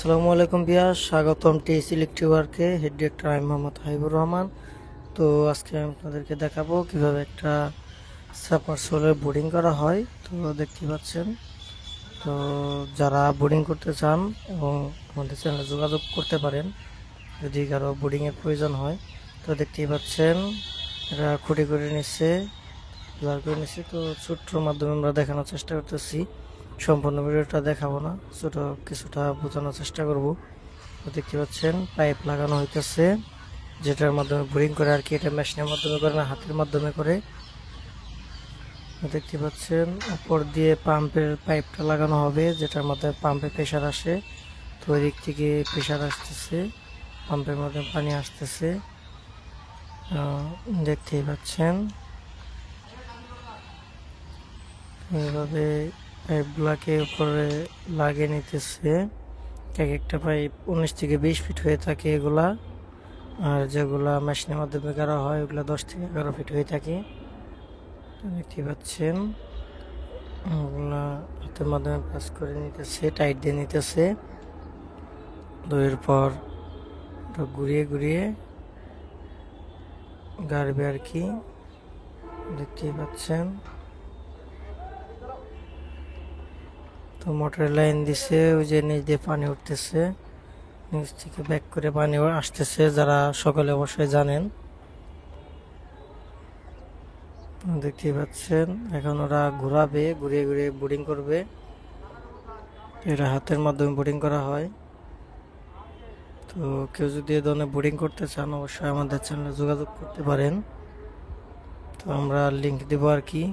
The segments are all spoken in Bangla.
আসসালামু আলাইকুম বিয়া, স্বাগতম টিএস ইলেকট্রিক ওয়ার্কে। হেড ডিরেক্টর আমি মোহাম্মদ হাবিবুর রহমান। তো আজকে আমি আপনাদেরকে দেখাবো কিভাবে একটা সাবমার্সিবলের বোরিং করা হয়। তো দেখতে পাচ্ছেন, তো যারা বোরিং করতে চান এবং আমাদের চ্যানেলে যোগাযোগ করতে পারেন যদি কারো বোরিংয়ের প্রয়োজন হয়। তো দেখতেই পাচ্ছেন এটা খুঁটি করে নিচ্ছে, ব্লার করে নিচ্ছে। তো ছোট্টর মাধ্যমে আমরা দেখানোর চেষ্টা করতেছি, সম্পূর্ণ ভিডিওটা দেখাবো না, ছোট কিছুটা বোঝানোর চেষ্টা করব। তো দেখতে পাচ্ছেন পাইপ লাগানো হইতেছে, যেটার মাধ্যমে বোরিং করে আর কি। এটা মেশিনের মাধ্যমে করে না, হাতের মাধ্যমে করে। দেখতে পাচ্ছেন উপর দিয়ে পাম্পের পাইপটা লাগানো হবে, যেটার মাধ্যমে পাম্পে প্রেশার আসে। তো ওই দিক থেকে প্রেশার আসতেছে, পাম্পের মাধ্যমে পানি আসতেছে। দেখতেই পাচ্ছেন এইভাবে পাইপগুলাকে উপরে লাগিয়ে নিতেছে। এক একটা পাইপ 19 থেকে 20 ফিট হয়ে থাকে এগুলা, আর যেগুলা মেশিনের মাধ্যমে করা হয় ওগুলা 10 থেকে 11 ফিট হয়ে থাকে। দেখতে পাচ্ছেন ওগুলা হাতের মাধ্যমে প্রেস করে নিতেছে, টাইট দিয়ে নিতেছে। তো এরপর ঘুরিয়ে ঘুরিয়ে গাড়বে আর কি। দেখতেই পাচ্ছেন তো মোটরের লাইন দিছে, ওই যে নিচ দিয়ে পানি উঠতেছে, নিচ থেকে ব্যাক করে পানি আসতেছে, যারা সকলে অবশ্যই জানেন। দেখতেই পাচ্ছেন এখন ওরা ঘোরাবে, ঘুরিয়ে ঘুরিয়ে বোরিং করবে। এটা হাতের মাধ্যমে বোরিং করা হয়। তো কেউ যদি এ ধরনের বোরিং করতে চান অবশ্যই আমাদের চ্যানেলে যোগাযোগ করতে পারেন। তো আমরা লিংক দেব আর কি।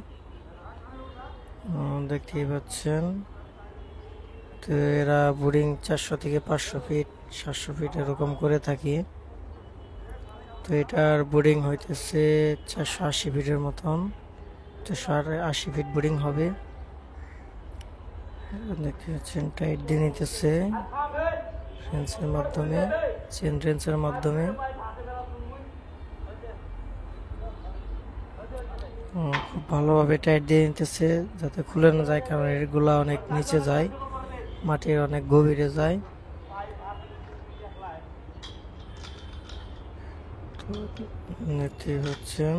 দেখতেই পাচ্ছেন তো এরা বোরিং 400 থেকে 500 ফিট 700 ফিট এরকম করে থাকি। তো এটার বোরিং হইতেছে 480 ফিটের মতন, 480 ফিট বোরিং হবে। দেখতে পাচ্ছেন টাইট দিয়ে নিতেছে রেঞ্চের মাধ্যমে, চেন রেঞ্চের মাধ্যমে। খুব ভালোভাবে টাইট দিয়ে নিতেছে যাতে খুলে না যায়, কারণ এগুলা অনেক নিচে যায়, মাটির অনেক গভীরে যায়। দেখতেই পাচ্ছেন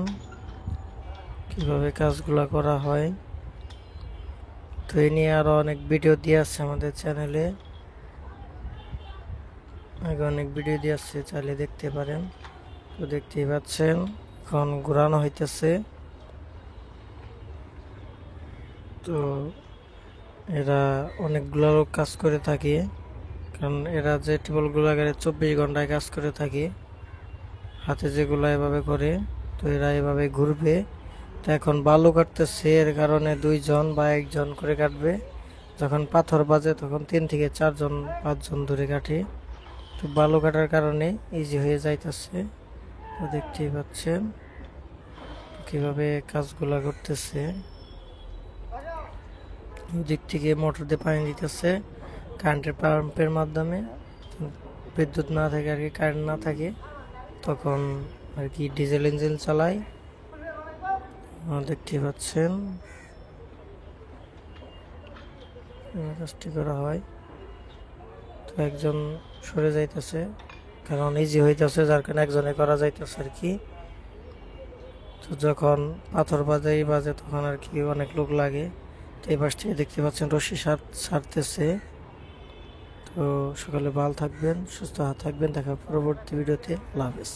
কিভাবে কাজগুলা করা হয়। তো এই নিয়ে আরো অনেক ভিডিও দিয়ে আছে আমাদের চ্যানেলে, আগে অনেক ভিডিও দিয়ে আছে, চাইলে দেখতে পারেন। তো দেখতেই পাচ্ছেন এখন ঘোরানো হইতেছে। তো এরা অনেকগুলো লোক কাজ করে থাকে, কারণ এরা যে টেবলগুলো 24 ঘন্টায় কাজ করে থাকে, হাতে যেগুলো এভাবে করে। তো এরা এভাবে ঘুরবে। তো এখন বালু কাটতেছে, এর কারণে 2 জন বা 1 জন করে কাটবে। যখন পাথর বাজে তখন 3 থেকে 4 জন 5 জন ধরে কাটে। তো বালু কাটার কারণে ইজি হয়ে যাইতেছে। তো দেখতেই পাচ্ছেন কিভাবে কাজগুলা করতেছে। দিক থেকে মোটর দিয়ে পানি দিতেছে কারেন্টের পাম্পের মাধ্যমে। বিদ্যুৎ না থাকে আর কি, কারেন্ট না থাকে তখন আর কি ডিজেল ইঞ্জিন চালায়। দেখতে পাচ্ছেন কাজটি করা হয়। তো একজন সরে যাইতেছে, কারণ ইজি হইতেছে, যার কারণে একজনে করা যাইতেছে আর কি। তো যখন পাথর বাজে তখন আর কি অনেক লোক লাগে। তো এই পাশ থেকে দেখতে পাচ্ছেন রশি ছাড়তেছে। তো সকালে ভালো থাকবেন, সুস্থ থাকবেন, দেখা পরবর্তী ভিডিওতে। আল্লাহ হাফেজ।